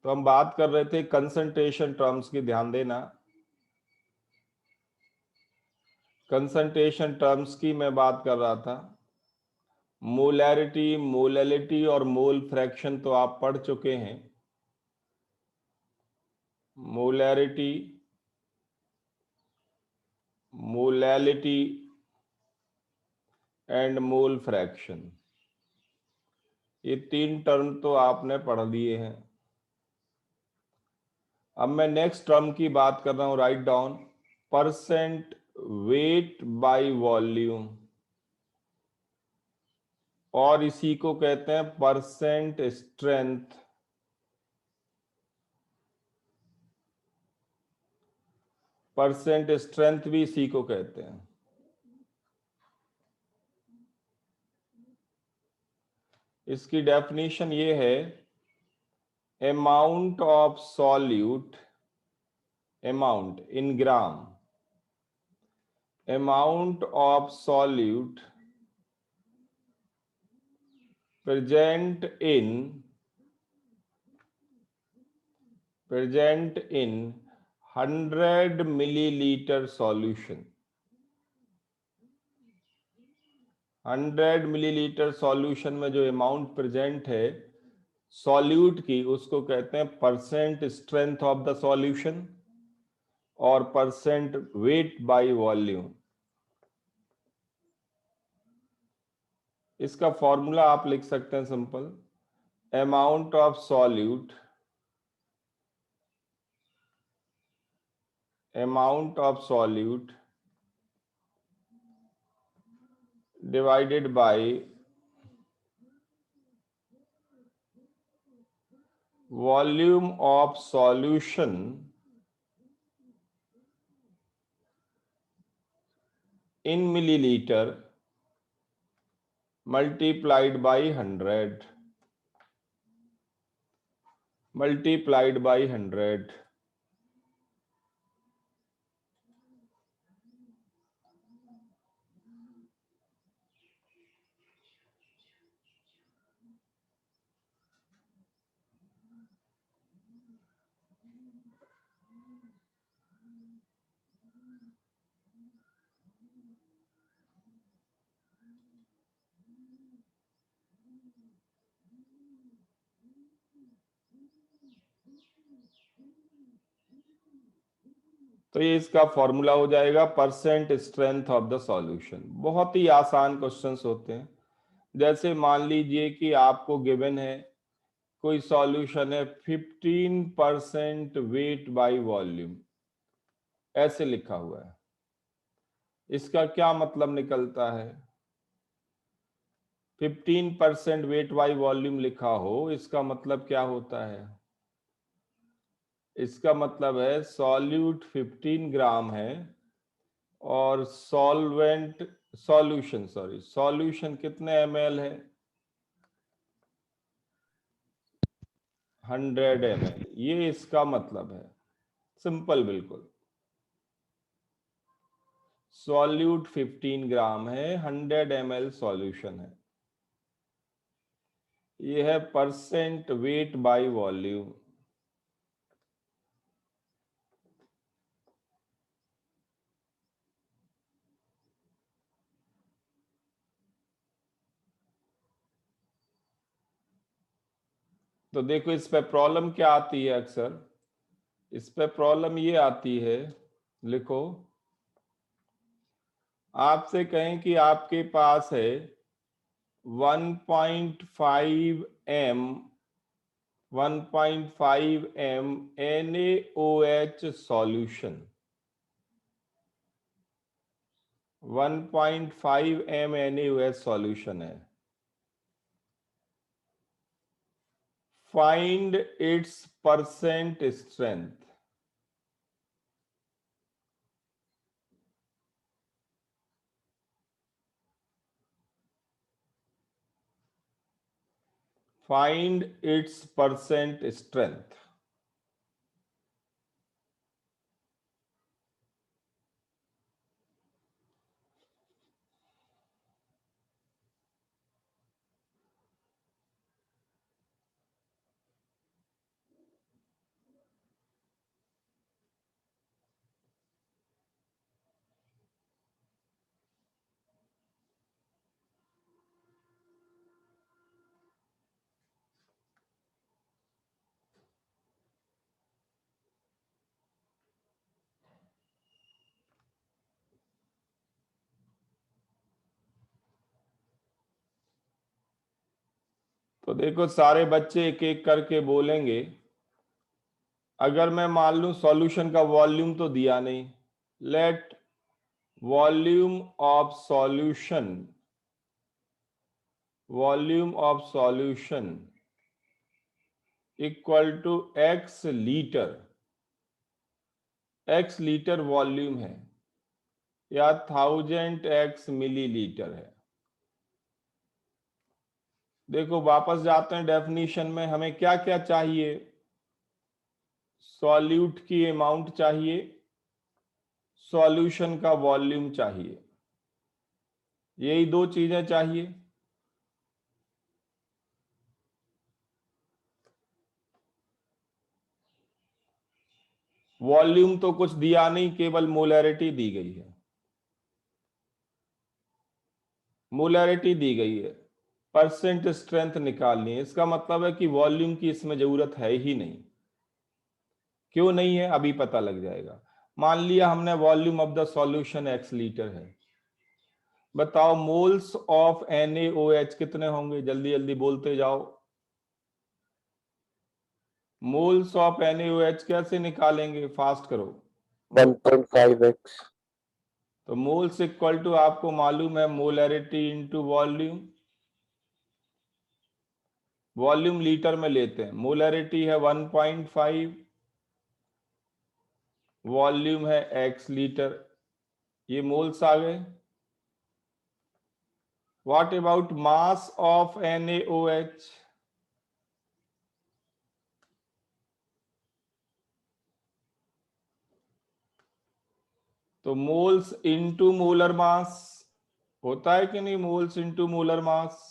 तो हम बात कर रहे थे कंसंट्रेशन टर्म्स की, ध्यान देना। कंसंट्रेशन टर्म्स की मैं बात कर रहा था। मोलैरिटी, मोलैलिटी और मोल फ्रैक्शन तो आप पढ़ चुके हैं। Molarity, molality and mole fraction, ये तीन टर्म तो आपने पढ़ लिए हैं। अब मैं नेक्स्ट टर्म की बात कर रहा हूं, write down. Percent weight by volume, और इसी को कहते हैं परसेंट स्ट्रेंथ। परसेंट स्ट्रेंथ भी इसी को कहते हैं। इसकी डेफिनेशन ये है, amount of solute, amount in gram, amount of solute present in 100 milliliter solution। 100 millilitre solution में जो अमाउंट प्रेजेंट है सॉल्यूट की, उसको कहते हैं percent strength of the solution और परसेंट वेट बाय वॉल्यूम। इसका फॉर्मूला आप लिख सकते हैं simple, amount of solute, amount of solute divided by volume of solution in milliliter multiplied by 100, multiplied by 100। तो ये इसका फॉर्मूला हो जाएगा percent strength of the solution. बहुत ही आसान क्वेश्चंस होते हैं। जैसे मान लीजिए कि आपको गिवन है कोई सॉल्यूशन है 15% वेट बाय वॉल्यूम, ऐसे लिखा हुआ है। इसका क्या मतलब निकलता है? 15% वेट बाय वॉल्यूम लिखा हो, इसका मतलब क्या होता है? इसका मतलब है सॉल्यूट 15 ग्राम है और सॉल्वेंट, सॉल्यूशन सॉरी, सॉल्यूशन कितने ml है? 100 ml। ये इसका मतलब है, सिंपल बिल्कुल। सॉल्यूट 15 ग्राम है, 100 ml सॉल्यूशन है। ये है परसेंट वेट बाय वॉल्यूम। तो देखो इस पे प्रॉब्लम क्या आती है अक्सर, इस पे प्रॉब्लम ये आती है, लिखो, आपसे कहें कि आपके पास है 1.5 m 1.5 m NaOH solution, 1.5 m NaOH solution है। Find its percent strength. Find its percent strength. तो देखो सारे बच्चे एक एक करके बोलेंगे। अगर मैं मान लूं सॉल्यूशन का वॉल्यूम तो दिया नहीं, let volume of solution equal to x litre, x litre volume है या 1000x मिलीलीटर है। देखो वापस जाते हैं डेफिनेशन में, हमें क्या क्या चाहिए? सॉल्यूट की अमाउंट चाहिए, सॉल्यूशन का वॉल्यूम चाहिए, यही दो चीजें चाहिए। वॉल्यूम तो कुछ दिया नहीं, केवल मोलैरिटी दी गई है, मोलैरिटी दी गई है। परसेंट स्ट्रेंथ निकालनी है, इसका मतलब है कि वॉल्यूम की इसमें जरूरत है ही नहीं। क्यों नहीं है अभी पता लग जाएगा। मान लिया हमने volume of the solution x litre है, बताओ मोल्स ऑफ NaOH कितने होंगे? जल्दी जल्दी बोलते जाओ। मोल्स ऑफ NaOH कैसे निकालेंगे? फास्ट करो। 1.5x। तो मोल्स इक्वल टू आपको मालूम है molarity into volume. Volume litre में लेते हैं, मोलैरिटी है 1.5, वॉल्यूम है x लीटर, ये मोल्स आ गए। What about mass of NaOH? तो मोल्स इंटू मोलर मास होता है कि नहीं? Moles into molar mass.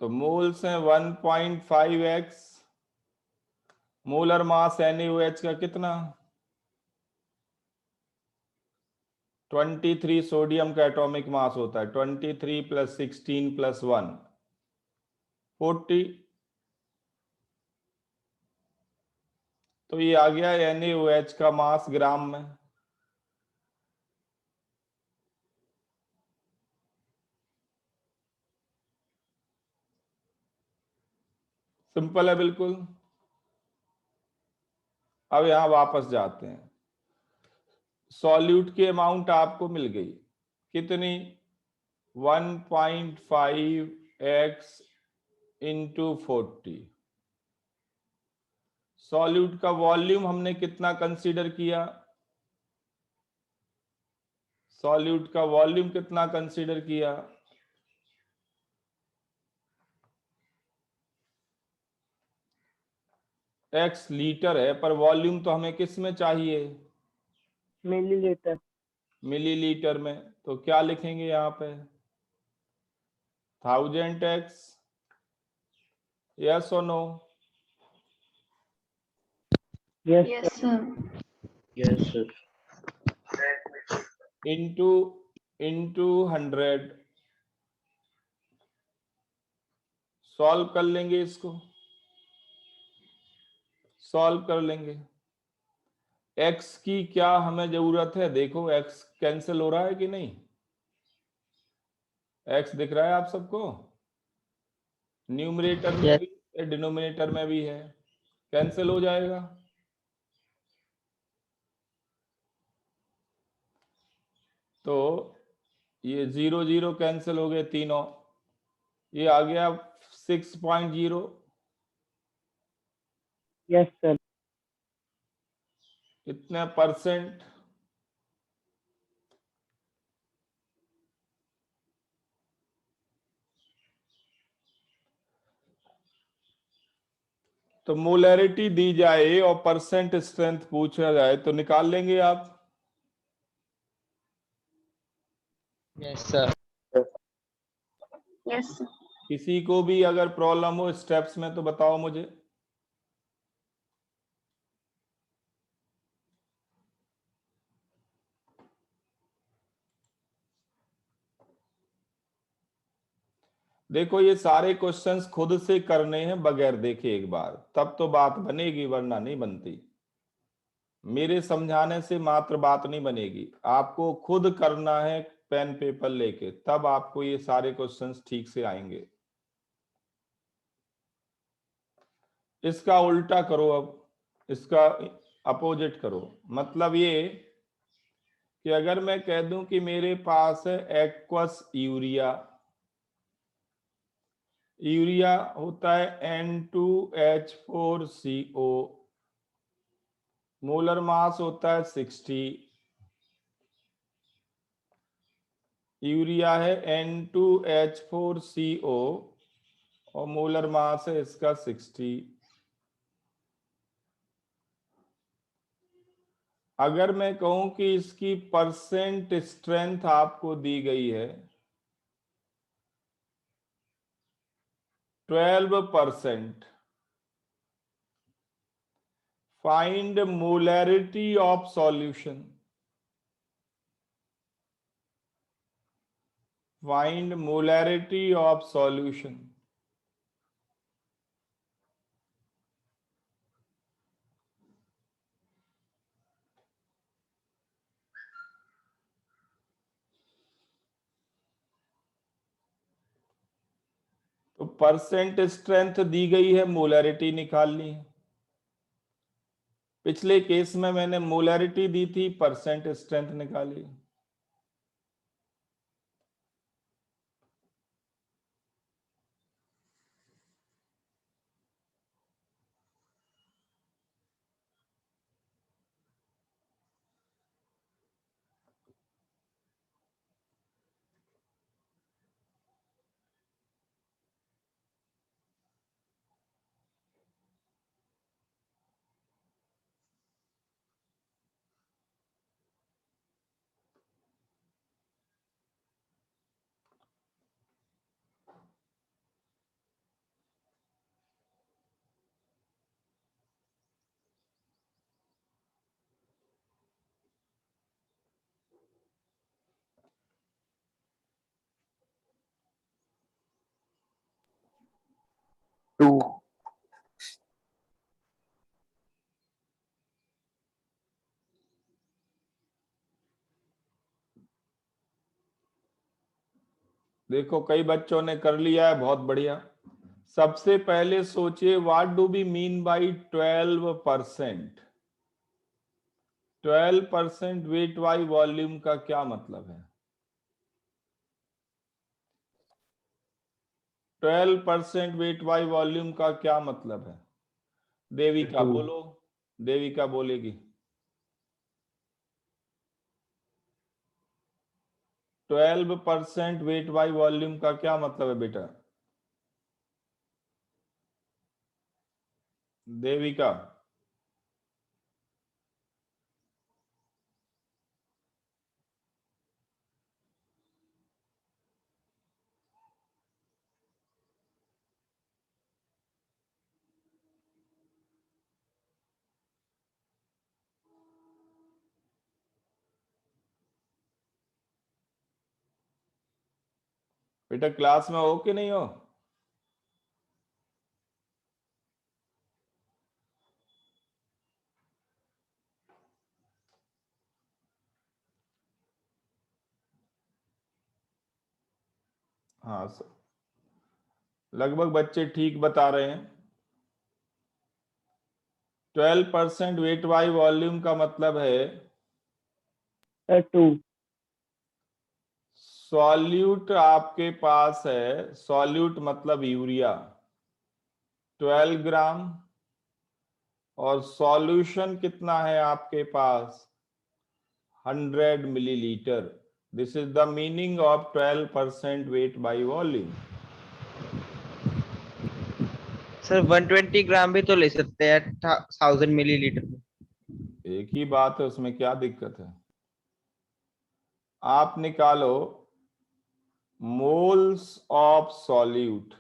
तो मोल्स हैं 1.5x, मोलर मास NaOH का कितना? 23 सोडियम का एटॉमिक मास होता है, 23 + 16 + 1 40। तो ये आ गया NaOH का मास ग्राम में। सिंपल है बिल्कुल। अब यहां वापस जाते हैं, सॉल्यूट की अमाउंट आपको मिल गई कितनी? 1.5x into 40। सॉल्यूट का वॉल्यूम हमने कितना कंसीडर किया? सॉल्यूट का वॉल्यूम कितना कंसीडर किया? x लीटर है, पर वॉल्यूम तो हमें किस में चाहिए? मिलीलीटर। मिलीलीटर में। तो क्या लिखेंगे यहाँ पे? 1000x, यस और no? Yes sir. Yes sir. Into 100। Solve कर लेंगे इसको, सॉल्व कर लेंगे। x की क्या हमें जरूरत है? देखो x कैंसिल हो रहा है कि नहीं? x दिख रहा है आप सबको? न्यूमरेटर में भी डिनोमिनेटर में भी है, कैंसिल हो जाएगा। तो ये 0 0 कैंसिल हो गए तीनों, ये आ गया 6.0। Yes sir. कितने परसेंट? तो मोलैरिटी दी जाए और परसेंट स्ट्रेंथ पूछा जाए तो निकाल लेंगे आप? Yes sir. Yes sir. किसी को भी अगर प्रॉब्लम हो स्टेप्स में तो बताओ मुझे। देखो ये सारे क्वेश्चंस खुद से करने हैं बगैर देखे एक बार, तब तो बात बनेगी, वरना नहीं बनती। मेरे समझाने से मात्र बात नहीं बनेगी, आपको खुद करना है, पेन पेपर लेके, तब आपको ये सारे क्वेश्चंस ठीक से आएंगे। इसका उल्टा करो, अब इसका अपोजिट करो। मतलब ये कि अगर मैं कह दूं कि मेरे पास है एक्वस यूरिया, यूरिया होता है N2H4CO, मोलर मास होता है 60, यूरिया है N2H4CO और मोलर मास है इसका 60। अगर मैं कहूं कि इसकी परसेंट स्ट्रेंथ आपको दी गई है 12%, find molarity of solution, find molarity of solution. तो परसेंट स्ट्रेंथ दी गई है, मोलैरिटी निकालनी है। पिछले केस में मैंने मोलैरिटी दी थी, परसेंट स्ट्रेंथ निकाली। टू। देखो कई बच्चों ने कर लिया है, बहुत बढ़िया। सबसे पहले सोचिए, what do we mean by 12%? 12% weight by volume का क्या मतलब है? 12% वेट बाई वॉल्यूम का क्या मतलब है? देविका टू। बोलो, देविका बोलेगी। 12% वेट बाई वॉल्यूम का क्या मतलब है बेटा? देविका। बेटा क्लास में हो कि नहीं हो? हाँ सर, लगभग बच्चे ठीक बता रहे हैं। 12% वेट बाई वॉल्यूम का मतलब है टू। सॉल्यूट आपके पास है, सॉल्यूट मतलब यूरिया 12 ग्राम, और सॉल्यूशन कितना है आपके पास? 100 millilitre. This is the meaning of 12% weight by volume. Sir 120 ग्राम भी तो ले सकते हैं 1000 मिलीलीटर में। एक ही बात है, उसमें क्या दिक्कत है? आप निकालो moles of solute,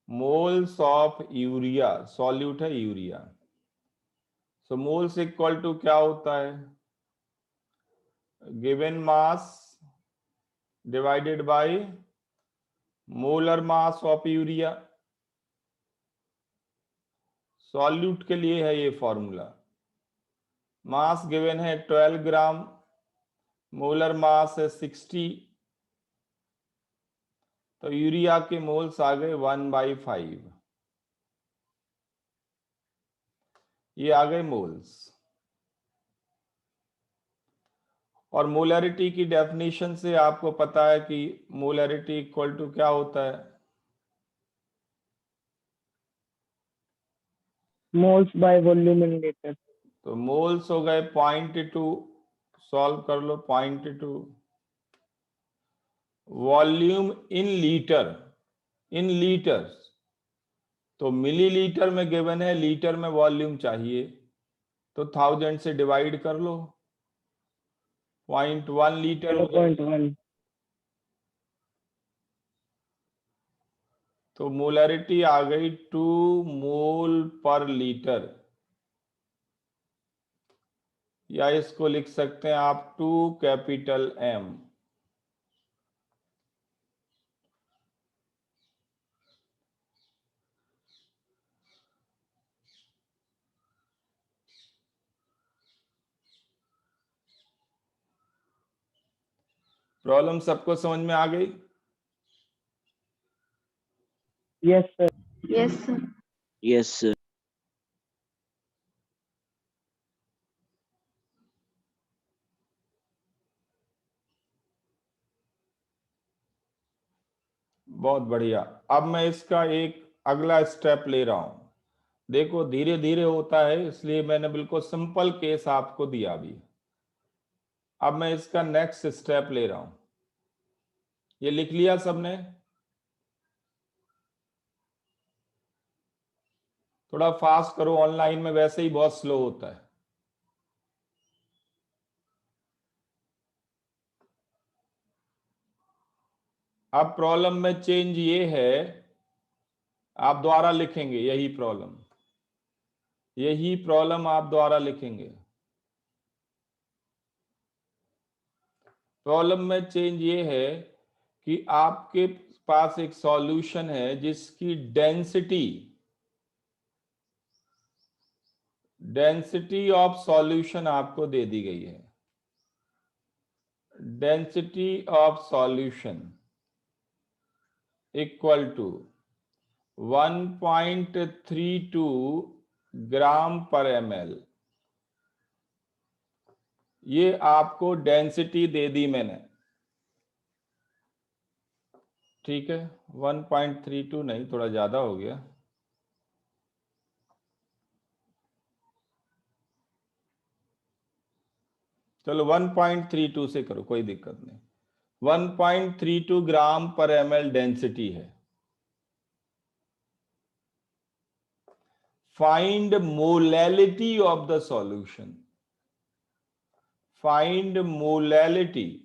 moles of urea, solute है urea. So moles equal to क्या होता है? Given mass divided by molar mass of urea. Solute के लिए है ये फॉर्मूला। मास गिवन है 12 ग्राम, मोलर मास है 60, तो यूरिया के मोल्स आ गए 1/5, ये आ गए मोल्स। और मोलरिटी की डेफिनेशन से आपको पता है कि मोलरिटी इक्वल टू क्या होता है, moles by volume in liter. तो मोल्स हो गए 0.2, सॉल्व कर लो 0.2, volume in litre, in litres, तो मिलीलीटर में गिवन है, लीटर में वॉल्यूम चाहिए, तो 1000 से डिवाइड कर लो, 0.1 लीटर हो जाएगा। 0.1. तो मोलरिटी आ गई 2 मोल पर लीटर, या इसको लिख सकते हैं आप 2 कैपिटल M। प्रॉब्लम सबको समझ में आ गई? Yes, sir. Yes, sir. Yes, sir. बहुत बढ़िया। अब मैं इसका एक अगला स्टेप ले रहा हूं। देखो धीरे धीरे होता है, इसलिए मैंने बिल्कुल सिंपल केस आपको दिया अभी। अब मैं इसका नेक्स्ट स्टेप ले रहा हूं। ये लिख लिया सबने? थोड़ा फास्ट करो, ऑनलाइन में वैसे ही बहुत स्लो होता है। अब प्रॉब्लम में चेंज ये है, आप द्वारा लिखेंगे यही प्रॉब्लम, यही प्रॉब्लम आप द्वारा लिखेंगे। प्रॉब्लम में चेंज ये है कि आपके पास एक सॉल्यूशन है जिसकी डेंसिटी ऑफ सॉल्यूशन आपको दे दी गई है। Density of solution equal to 1.32 gram per ml। ये आपको डेंसिटी दे दी मैंने, ठीक है। 1.32 नहीं, थोड़ा ज्यादा हो गया। चलो 1.32 से करो, कोई दिक्कत नहीं। 1.32 ग्राम पर ml डेंसिटी है। Find molality of the solution, find molality.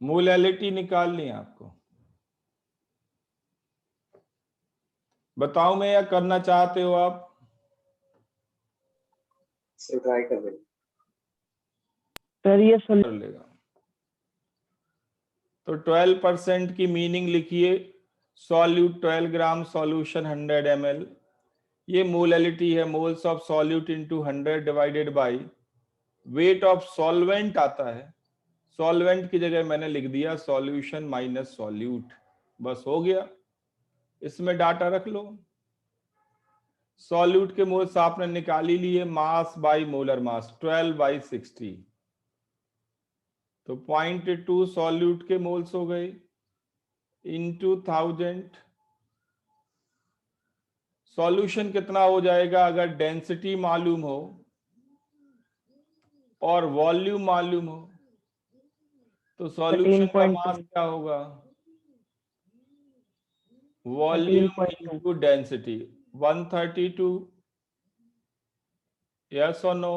Molality निकालनी है आपको। बताओ मैं, या करना चाहते हो आप? ट्राई कर रहे Sir, ये कर लेगा। तो 12% की मीनिंग लिखिए, सॉल्यूट 12 ग्राम, सॉल्यूशन 100 ml। ये मोलैलिटी है, moles of solute into 100 divided by weight of solvent आता है। सॉल्वेंट की जगह मैंने लिख दिया सॉल्यूशन माइनस सॉल्यूट, बस हो गया। इसमें डाटा रख लो। सॉल्यूट के मोल्स आपने निकाल ही लिए, मास बाय मोलर मास 12/60, तो 0.2 सॉल्यूट के मोल्स हो गए इनटू 1000। सॉल्यूशन कितना हो जाएगा अगर डेंसिटी मालूम हो? और वॉल्यूम मालूम हो तो सॉल्यूशन का 13.2 मास क्या होगा? वॉल्यूम 13.2 इनटू डेंसिटी 132, यस और नो?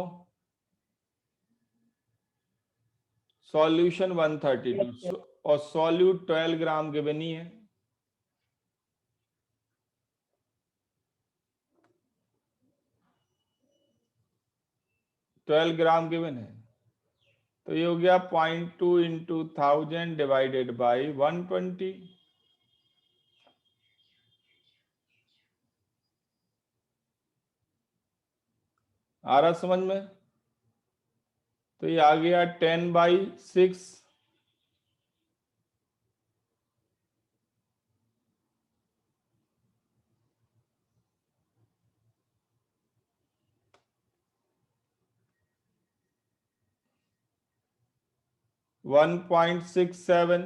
सॉल्यूशन 132 और सॉल्यूट 12 ग्राम गिवन ही है। ट्वेल्व ग्राम गिवन है तो ये हो गया 0.2 इंटू 1000 डिवाइडेड बाई 120। आ रहा समझ में? तो ये आ गया 10/6। वन 1.67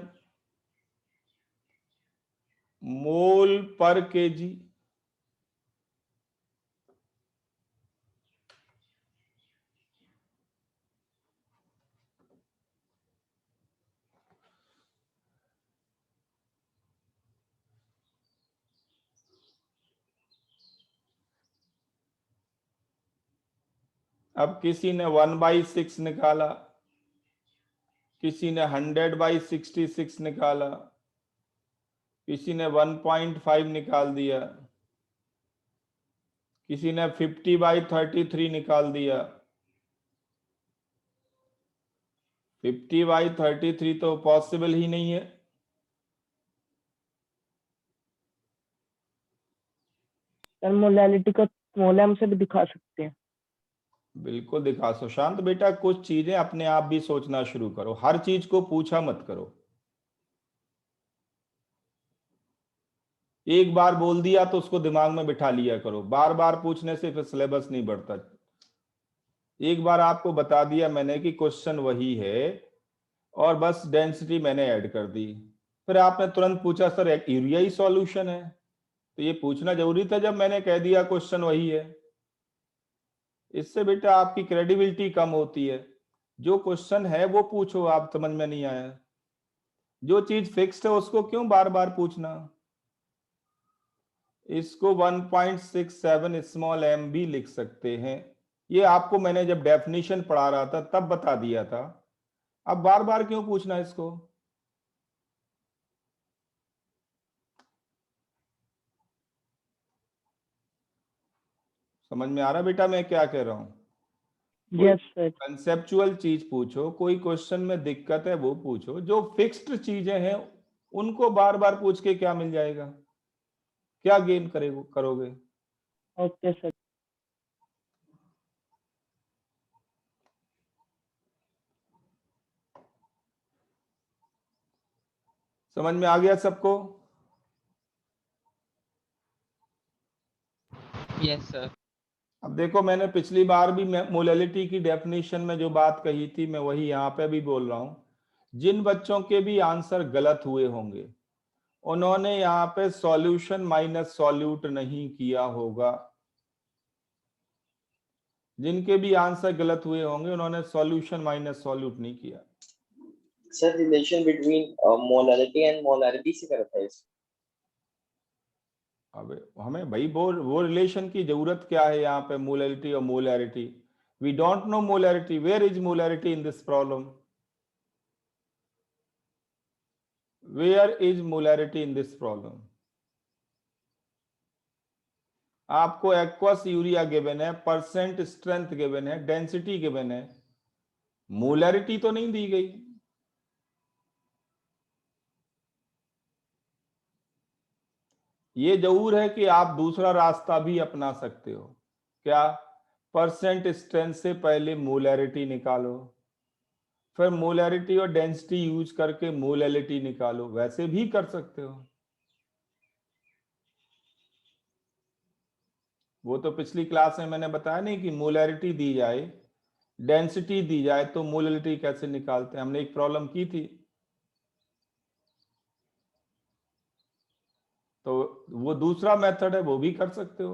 मोल पर केजी। अब किसी ने 1/6 निकाला, किसी ने 100/66 निकाला, किसी ने 1.5 निकाल दिया, किसी ने 50/33 निकाल दिया। 50/33 तो पॉसिबल ही नहीं है। सर मोलैलिटी को स्मॉल m से भी दिखा सकते हैं। बिल्कुल दिखा सो। शांत बेटा, कुछ चीजें अपने आप भी सोचना शुरू करो, हर चीज को पूछा मत करो। एक बार बोल दिया तो उसको दिमाग में बिठा लिया करो, बार बार पूछने से फिर सिलेबस नहीं बढ़ता। एक बार आपको बता दिया मैंने कि क्वेश्चन वही है और बस डेंसिटी मैंने ऐड कर दी, फिर आपने तुरंत पूछा सर यूरिया ही सॉल्यूशन है, तो ये पूछना जरूरी था जब मैंने कह दिया क्वेश्चन वही है। इससे बेटा आपकी क्रेडिबिलिटी कम होती है। जो क्वेश्चन है वो पूछो, आप समझ में नहीं आया, जो चीज फिक्स्ड है उसको क्यों बार बार पूछना। इसको 1.67 स्मॉल m भी लिख सकते हैं, ये आपको मैंने जब डेफिनेशन पढ़ा रहा था तब बता दिया था, अब बार बार क्यों पूछना इसको। समझ में आ रहा बेटा मैं क्या कह रहा हूं? Yes sir. कंसेप्चुअल चीज पूछो, कोई क्वेश्चन में दिक्कत है वो पूछो, जो फिक्स्ड चीजें हैं उनको बार बार पूछ के क्या मिल जाएगा, क्या गेन करोगे। Okay sir. समझ में आ गया सबको? Yes sir. अब देखो मैंने पिछली बार भी मोलैलिटी की डेफिनेशन में जो बात कही थी मैं वही यहाँ पे भी बोल रहा हूं। जिन बच्चों के भी आंसर गलत हुए होंगे उन्होंने यहाँ पे सॉल्यूशन माइनस सॉल्यूट नहीं किया होगा। जिनके भी आंसर गलत हुए होंगे उन्होंने सॉल्यूशन माइनस सॉल्यूट नहीं किया। Sir relation between molarity and molarity से करता है इसको। अब हमें भाई वो रिलेशन की जरूरत क्या है यहाँ पे, मोलैरिटी और molarity. We don't know molarity, where is molarity in this problem, where is molarity in this problem. आपको एक्वस यूरिया गिवन है, परसेंट स्ट्रेंथ गिवन है, डेंसिटी गिवन है, मोलैरिटी तो नहीं दी गई। ये जरूर है कि आप दूसरा रास्ता भी अपना सकते हो। क्या? परसेंट स्ट्रेंथ से पहले मोलैरिटी निकालो, फिर मोलैरिटी और डेंसिटी यूज करके मोलैलिटी निकालो, वैसे भी कर सकते हो। वो तो पिछली क्लास में मैंने बताया नहीं कि मोलैरिटी दी जाए, डेंसिटी दी जाए तो मोलैलिटी कैसे निकालते हैं, हमने एक प्रॉब्लम की थी। तो वो दूसरा मेथड है, वो भी कर सकते हो।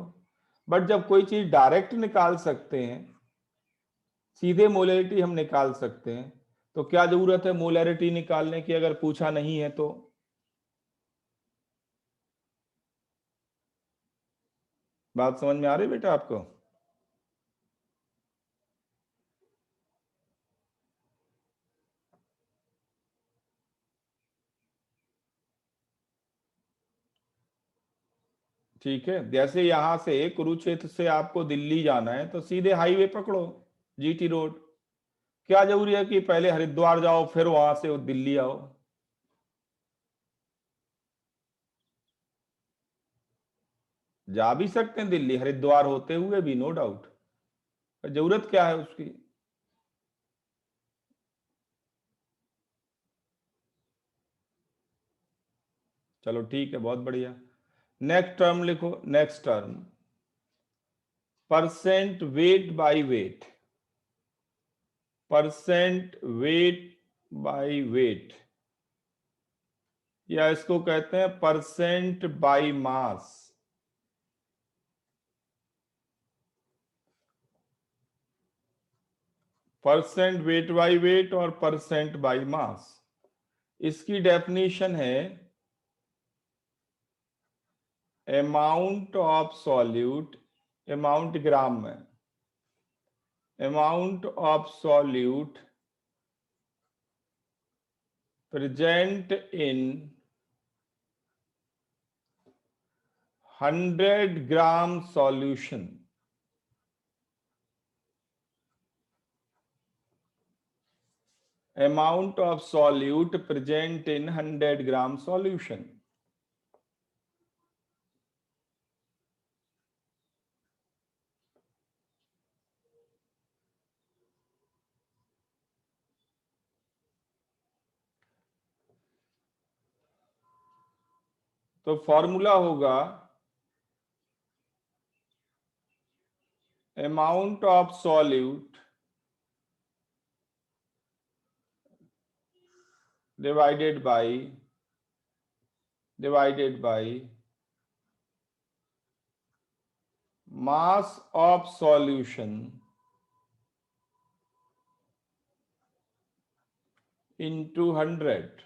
बट जब कोई चीज डायरेक्ट निकाल सकते हैं, सीधे मोलैरिटी हम निकाल सकते हैं। तो क्या जरूरत है मोलैरिटी निकालने की अगर पूछा नहीं है तो? बात समझ में आ रही बेटा आपको? ठीक है, जैसे यहां से कुरुक्षेत्र से आपको दिल्ली जाना है तो सीधे हाईवे पकड़ो, जीटी रोड। क्या जरूरी है कि पहले हरिद्वार जाओ फिर वहां से दिल्ली आओ? जा भी सकते हैं दिल्ली हरिद्वार होते हुए भी, नो डाउट। जरूरत क्या है उसकी? चलो ठीक है, बहुत बढ़िया। नेक्स्ट टर्म लिखो, next term percent weight by wait, percent weight by wait, या इसको कहते हैं percent by mass. Percent weight by weight और परसेंट बाय मास, इसकी डेफिनेशन है अमाउंट ऑफ सॉल्यूट, अमाउंट ग्राम में, amount of solute present in 100 gram solution. Amount of solute present in 100 gram solution. तो formula होगा amount of solute divided by mass of solution into 100.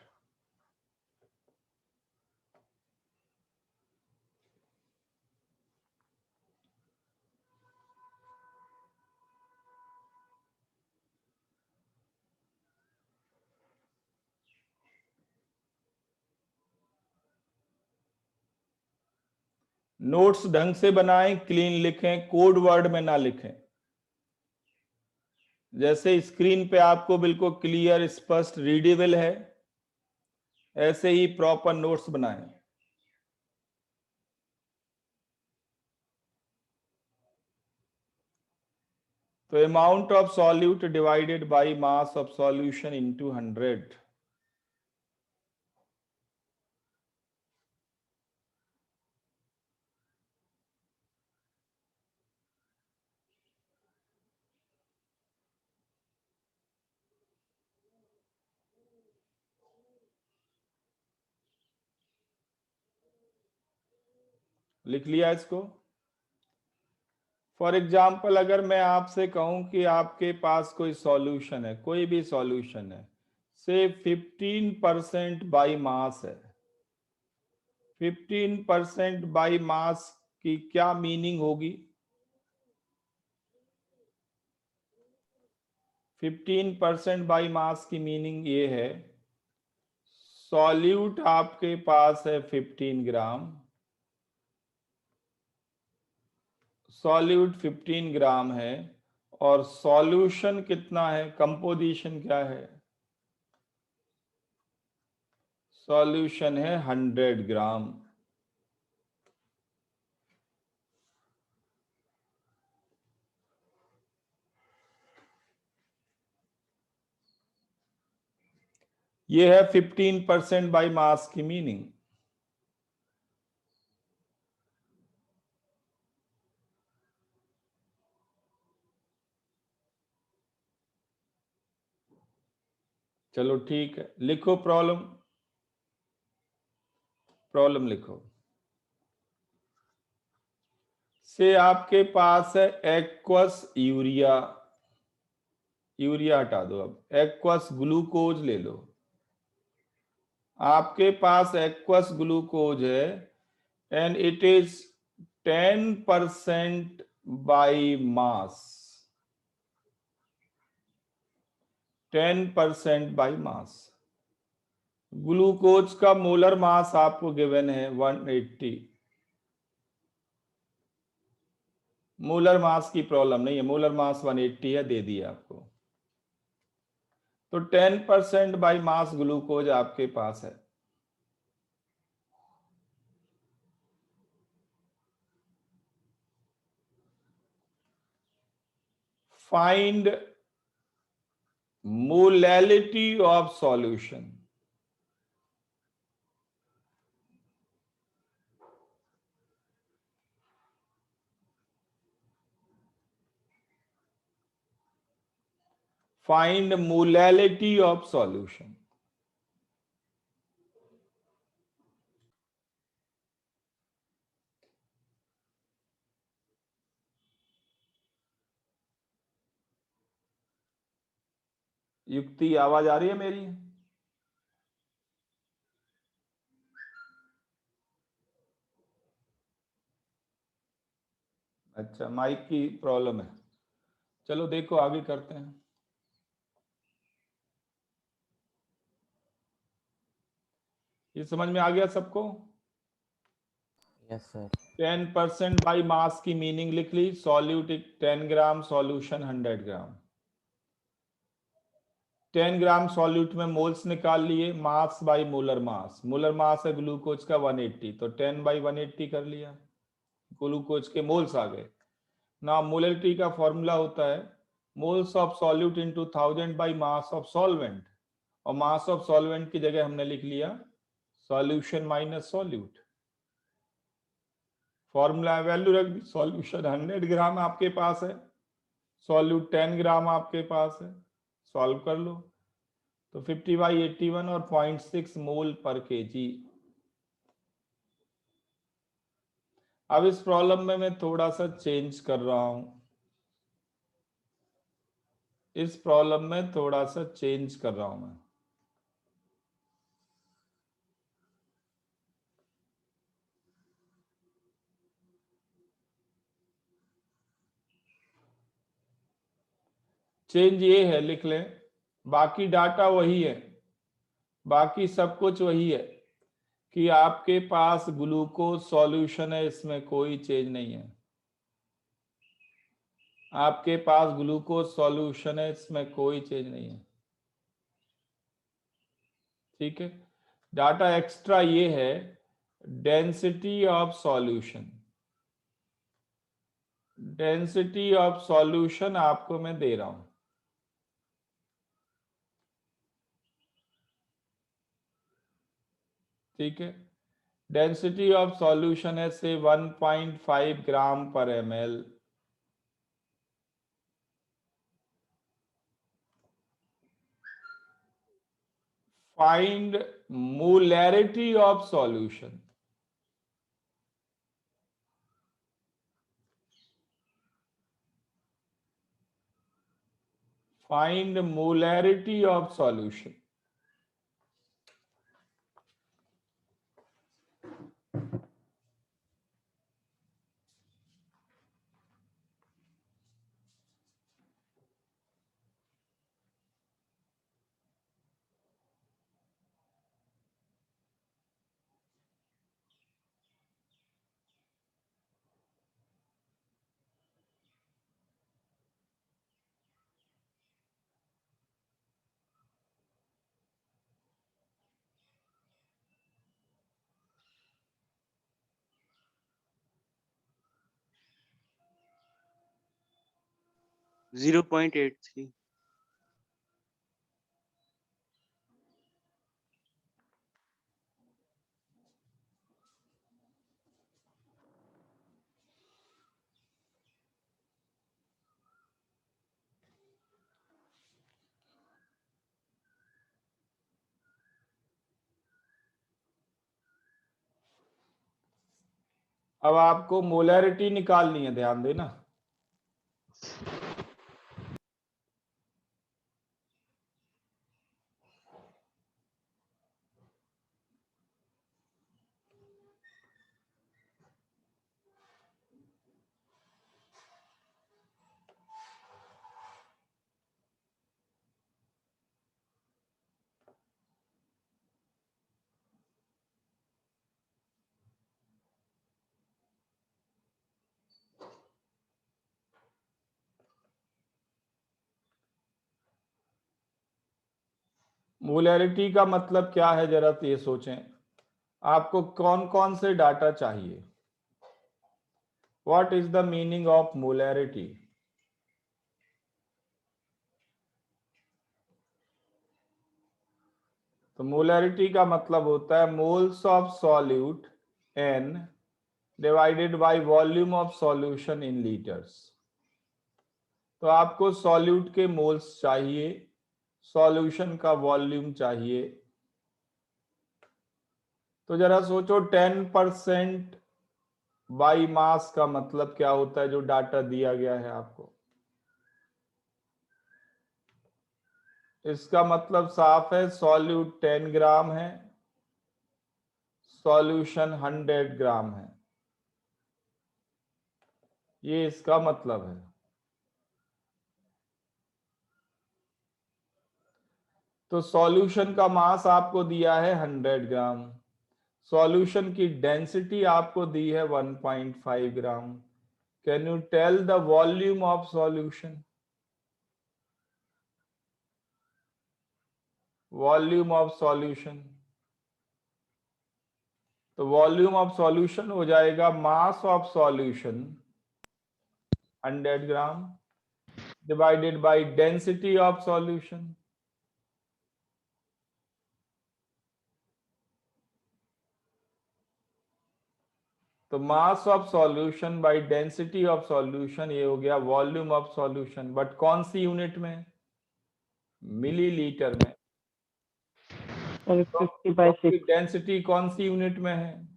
Notes ढंग से बनाएं, clean लिखें, code word में ना लिखें। जैसे स्क्रीन पे आपको बिल्कुल क्लियर स्पष्ट रीडेबल है, ऐसे ही प्रॉपर नोट्स बनाएं। तो amount of solute divided by mass of solution into 100। लिख लिया इसको? फॉर एग्जाम्पल अगर मैं आपसे कहूं कि आपके पास कोई सॉल्यूशन है, कोई भी सॉल्यूशन है, से 15% बाई मास है, 15% बाई मास की क्या मीनिंग होगी? 15% बाई मास की मीनिंग ये है, सॉल्यूट आपके पास है 15 ग्राम, सॉल्यूट 15 ग्राम है, और सॉल्यूशन कितना है, कंपोजिशन क्या है? सॉल्यूशन है 100 ग्राम। ये है 15% बाई मास की मीनिंग। चलो ठीक है, लिखो प्रॉब्लम, प्रॉब्लम लिखो। से आपके पास है एक्वस यूरिया, यूरिया हटा दो, अब एक्वस ग्लूकोज ले लो। आपके पास एक्वस ग्लूकोज है and it is 10% by mass, 10% by mass. Glucose का मोलर मास आपको गिवन है 180। मोलर मास की प्रॉब्लम नहीं है, मोलर मास 180 है, दे दिया आपको। तो 10% बाई मास ग्लूकोज आपके पास है। Find molality of solution. Find molality of solution. युक्ति, आवाज आ रही है मेरी? अच्छा, माइक की प्रॉब्लम है। चलो देखो आगे करते हैं। ये समझ में आ गया सबको? Yes sir. 10% बाई मास की मीनिंग लिख ली। सॉल्यूट 10 ग्राम, सॉल्यूशन 100 ग्राम। 10 ग्राम सॉल्यूट में मोल्स निकाल लिए, mass by molar mass. Molar mass है ग्लूकोज का 180, तो 10 बाई 180 कर लिया, ग्लूकोज के मोल्स आ गए ना। मोलरिटी का फॉर्मूला होता है moles of solute into 1000 by mass of solvent, और मास ऑफ सॉल्वेंट की जगह हमने लिख लिया solution minus solute. Formula value रख दी। सॉल्यूशन 100 ग्राम आपके पास है, सॉल्यूट 10 ग्राम आपके पास है, सॉल्व कर लो। तो 50/81 और 0.6 मोल पर केजी। अब इस प्रॉब्लम में मैं थोड़ा सा चेंज कर रहा हूं, इस प्रॉब्लम में थोड़ा सा चेंज कर रहा हूं मैं। चेंज ये है, लिख लें, बाकी डाटा वही है, बाकी सब कुछ वही है कि आपके पास ग्लूकोज सॉल्यूशन है, इसमें कोई चेंज नहीं है। आपके पास ग्लूकोज सॉल्यूशन है, इसमें कोई चेंज नहीं है। ठीक है, डाटा एक्स्ट्रा ये है density of solution. Density of solution आपको मैं दे रहा हूं। ठीक है, डेंसिटी ऑफ सॉल्यूशन है से 1.5 ग्राम per ml। Find molarity of solution. Find molarity of solution. Zero 0.83। अब आपको मोलैरिटी निकालनी है, ध्यान देना। मोलैरिटी का मतलब क्या है, जरा ये सोचें। आपको कौन कौन से डाटा चाहिए? What is the meaning of molarity? तो मोलैरिटी का मतलब होता है moles of solute n divided by volume of solution in litres. तो आपको सॉल्यूट के मोल्स चाहिए, सॉल्यूशन का वॉल्यूम चाहिए। तो जरा सोचो 10% बाई मास का मतलब क्या होता है, जो डाटा दिया गया है आपको। इसका मतलब साफ है, सॉल्यूट 10 ग्राम है, सॉल्यूशन 100 ग्राम है, ये इसका मतलब है। तो सॉल्यूशन का मास आपको दिया है 100 ग्राम, सॉल्यूशन की डेंसिटी आपको दी है 1.5 gram. Can you tell the volume of solution? Volume of solution, तो वॉल्यूम ऑफ सॉल्यूशन हो जाएगा mass of solution 100 gram divided by density of solution. तो mass of solution by density of solution, ये हो गया वॉल्यूम ऑफ सॉल्यूशन। बट कौन सी unit में? मिलीलीटर में। सर 50/6। डेंसिटी कौन सी यूनिट में है?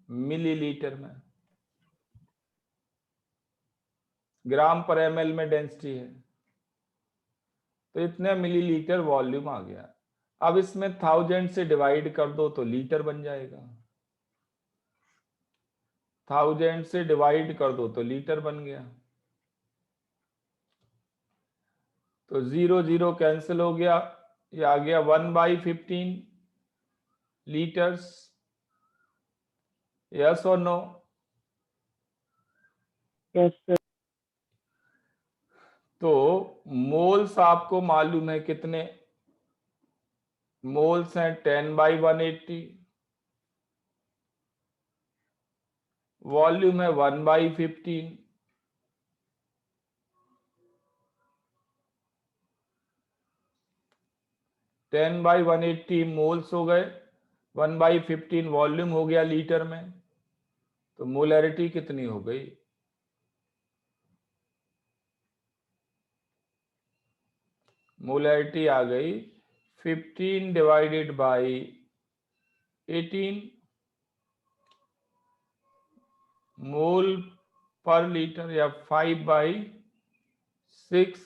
मिलीलीटर में। ग्राम पर ml में डेंसिटी है, तो इतने मिलीलीटर वॉल्यूम आ गया। अब इसमें 1000 से डिवाइड कर दो तो लीटर बन जाएगा, 1000 से डिवाइड कर दो तो लीटर बन गया। तो 0 0 कैंसिल हो गया, ये आ गया 1/15 लीटर्स। यस और नो? Yes sir. तो मोल्स आपको मालूम है कितने मोल्स हैं? 10/180। वॉल्यूम है 1/15। टेन बाई 180 मोल्स हो गए, 1/15 वॉल्यूम हो गया लीटर में। तो मोलैरिटी कितनी हो गई? मोलैरिटी आ गई 15 डिवाइडेड बाई 18 मोल पर लीटर, या 5/6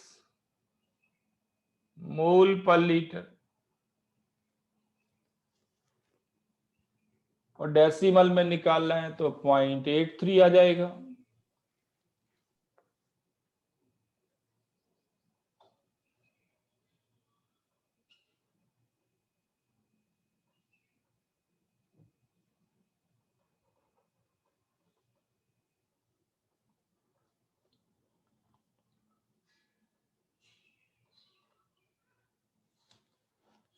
मोल पर लीटर। और डेसिमल में निकालना है तो 0.83 आ जाएगा।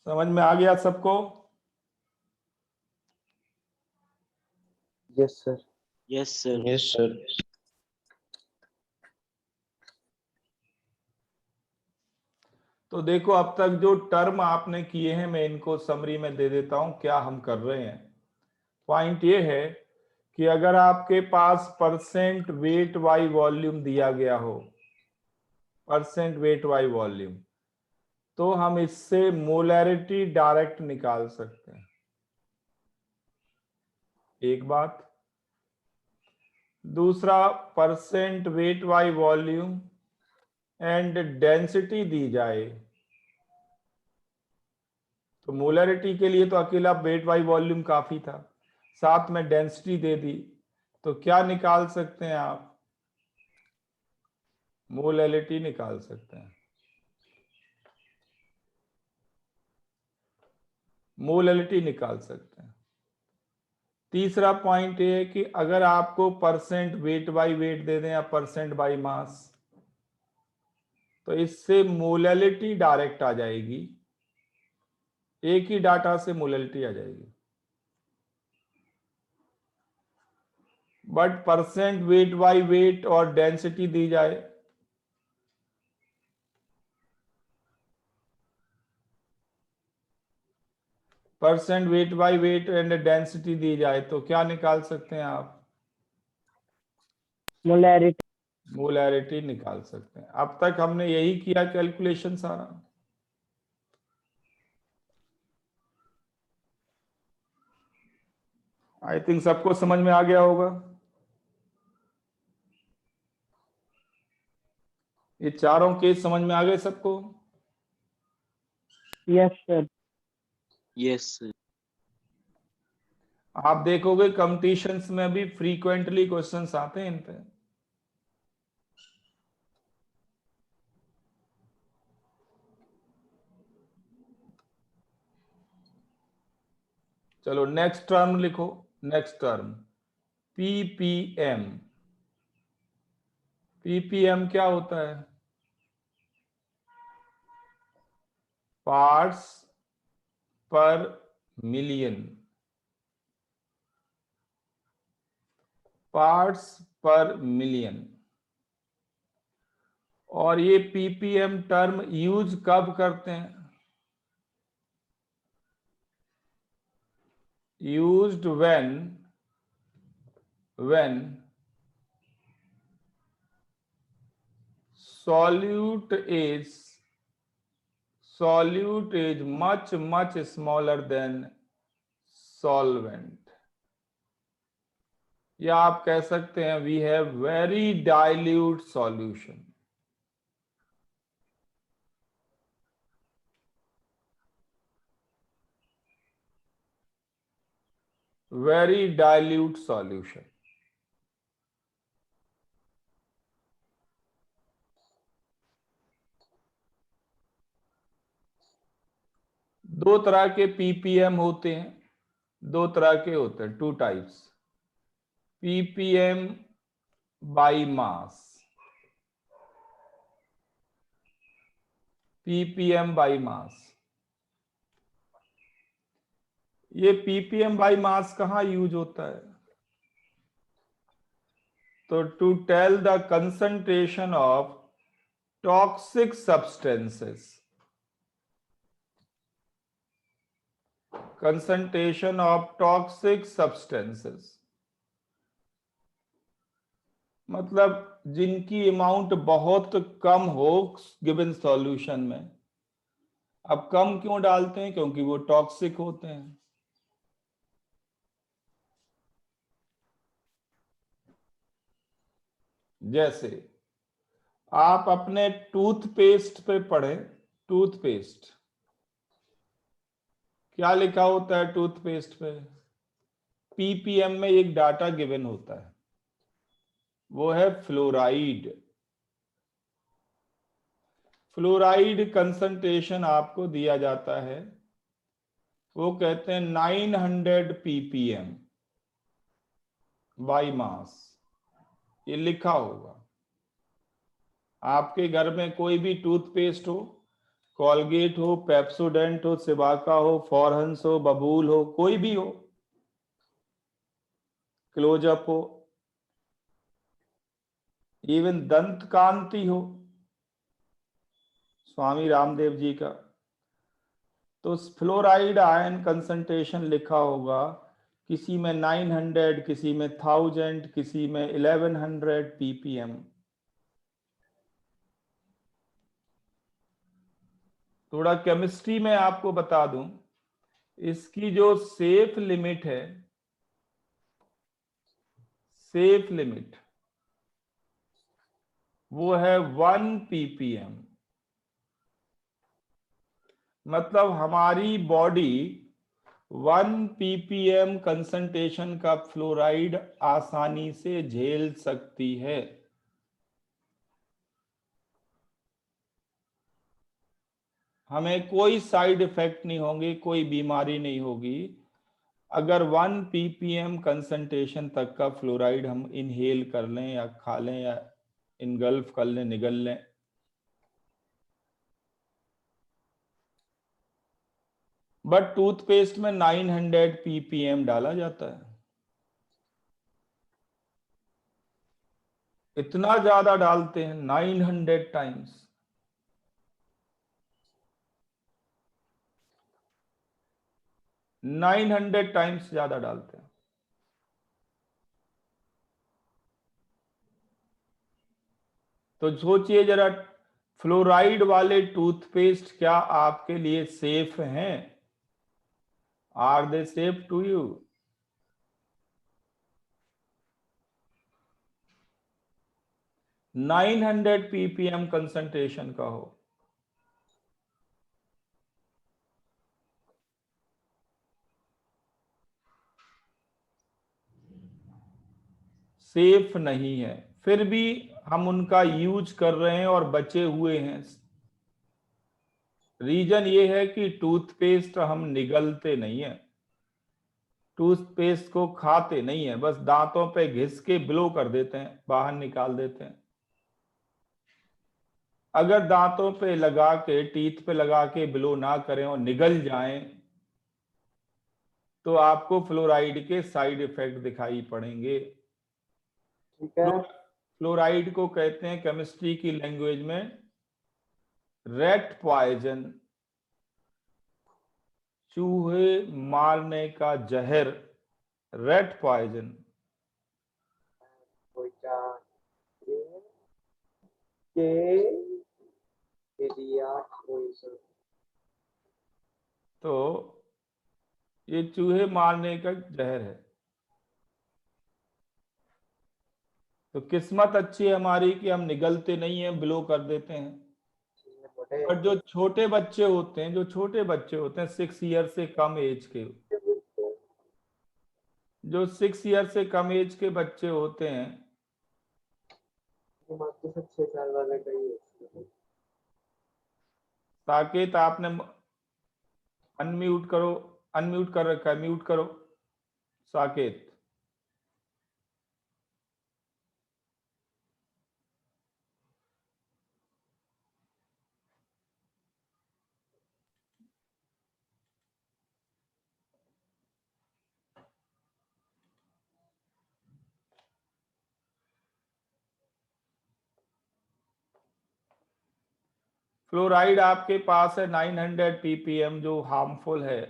समझ में आ गया सबको? Yes sir. Yes, sir. Yes, sir. तो देखो, अब तक जो टर्म आपने किए हैं मैं इनको समरी में दे देता हूं क्या हम कर रहे हैं। पॉइंट ये है कि अगर आपके पास परसेंट वेट बाई वॉल्यूम दिया गया हो, परसेंट वेट बाई वॉल्यूम, तो हम इससे मोलैरिटी डायरेक्ट निकाल सकते हैं। एक बात। दूसरा, percent weight by volume and density दी जाए, तो मोलैरिटी के लिए तो अकेला वेट बाई वॉल्यूम काफी था, साथ में डेंसिटी दे दी, तो क्या निकाल सकते हैं आप? मोलैरिटी निकाल सकते हैं। मोलैरिटी निकाल सकते हैं। तीसरा पॉइंट ये है कि अगर आपको परसेंट वेट बाई वेट दे दें या परसेंट बाई मास, तो इससे मोलैलिटी डायरेक्ट आ जाएगी, एक ही डाटा से मोलैलिटी आ जाएगी। But percent weight by weight और डेंसिटी दी जाए, percent weight by weight and density दी जाए तो क्या निकाल सकते हैं आप? मोलैरिटी। मोलैरिटी निकाल सकते हैं। अब तक हमने यही किया कैलकुलेशन सारा। आई थिंक सबको समझ में आ गया होगा। ये चारों केस समझ में आ गए सबको? Yes sir. Yes, sir. आप देखोगे कंपटीशंस में भी फ्रीक्वेंटली क्वेश्चंस आते हैं इन पे। चलो नेक्स्ट टर्म लिखो। Next term ppm. पीपीएम क्या होता है? पार्ट्स पर मिलियन। पार्ट्स पर मिलियन। और ये पीपीएम टर्म यूज कब करते हैं? Used when solute is much smaller than solvent, या आप कह सकते हैं we have very dilute solution। very dilute solution। दो तरह के पीपीएम होते हैं, दो तरह के होते हैं, two types. PPM by mass, PPM by mass. ये पीपीएम बाई मास कहां यूज होता है? तो to tell the concentration of toxic substances, concentration of toxic substances मतलब जिनकी अमाउंट बहुत कम हो गिवन सॉल्यूशन में। अब कम क्यों डालते हैं? क्योंकि वो टॉक्सिक होते हैं। जैसे आप अपने टूथपेस्ट पे पढ़े, टूथपेस्ट क्या लिखा होता है टूथपेस्ट पे? पीपीएम में एक डाटा गिवन होता है, वो है फ्लोराइड। फ्लोराइड कंसंट्रेशन आपको दिया जाता है, वो कहते हैं 900 पीपीएम बाई मास। ये लिखा होगा। आपके घर में कोई भी टूथपेस्ट हो, कॉलगेट हो, पेप्सोडेंट हो, सिबाका हो, फॉरहंस हो, बबूल हो, कोई भी हो, क्लोजअप हो, इवन दंत कांति हो स्वामी रामदेव जी का, तो फ्लोराइड आयन कंसंट्रेशन लिखा होगा, किसी में 900, किसी में 1000, किसी में 1100 पीपीएम। थोड़ा केमिस्ट्री में आपको बता दूं, इसकी जो सेफ लिमिट है, सेफ लिमिट वो है 1 पीपीएम। मतलब हमारी बॉडी 1 पीपीएम कंसंट्रेशन का फ्लोराइड आसानी से झेल सकती है। हमें कोई साइड इफेक्ट नहीं होंगे, कोई बीमारी नहीं होगी अगर 1 पीपीएम कंसंट्रेशन तक का फ्लोराइड हम इनहेल कर लें या खा लें या इनगल्फ कर लें, निगल लें। बट टूथपेस्ट में 900 ppm डाला जाता है। इतना ज्यादा डालते हैं, 900 टाइम्स। नाइन 900 टाइम्स ज्यादा डालते हैं। तो सोचिए जरा, फ्लोराइड वाले टूथपेस्ट क्या आपके लिए सेफ हैं? Are they safe to you? Nine 900 ppm concentration का हो, सेफ नहीं है, फिर भी हम उनका यूज कर रहे हैं और बचे हुए हैं। रीजन ये है कि टूथपेस्ट हम निगलते नहीं है, टूथपेस्ट को खाते नहीं है, बस दांतों पे घिस के ब्लो कर देते हैं, बाहर निकाल देते हैं। अगर दांतों पे लगा के, टीथ पे लगा के ब्लो ना करें और निगल जाएं, तो आपको फ्लोराइड के साइड इफेक्ट दिखाई पड़ेंगे। ठीक है। फ्लोराइड को कहते हैं केमिस्ट्री की लैंग्वेज में रेट पॉइजन, चूहे मारने का जहर, रेट पॉइजन। तो ये चूहे मारने का जहर है। तो किस्मत अच्छी है हमारी कि हम निगलते नहीं हैं, ब्लो कर देते हैं। और जो छोटे बच्चे होते हैं, जो छोटे बच्चे होते हैं 6 ईयर से कम एज के, जो 6 ईयर से कम एज के बच्चे होते हैं, साकेत आपने अनम्यूट करो, अनम्यूट कर रखा है, म्यूट करो साकेत। फ्लोराइड आपके पास है 900 ppm, जो हार्मफुल है,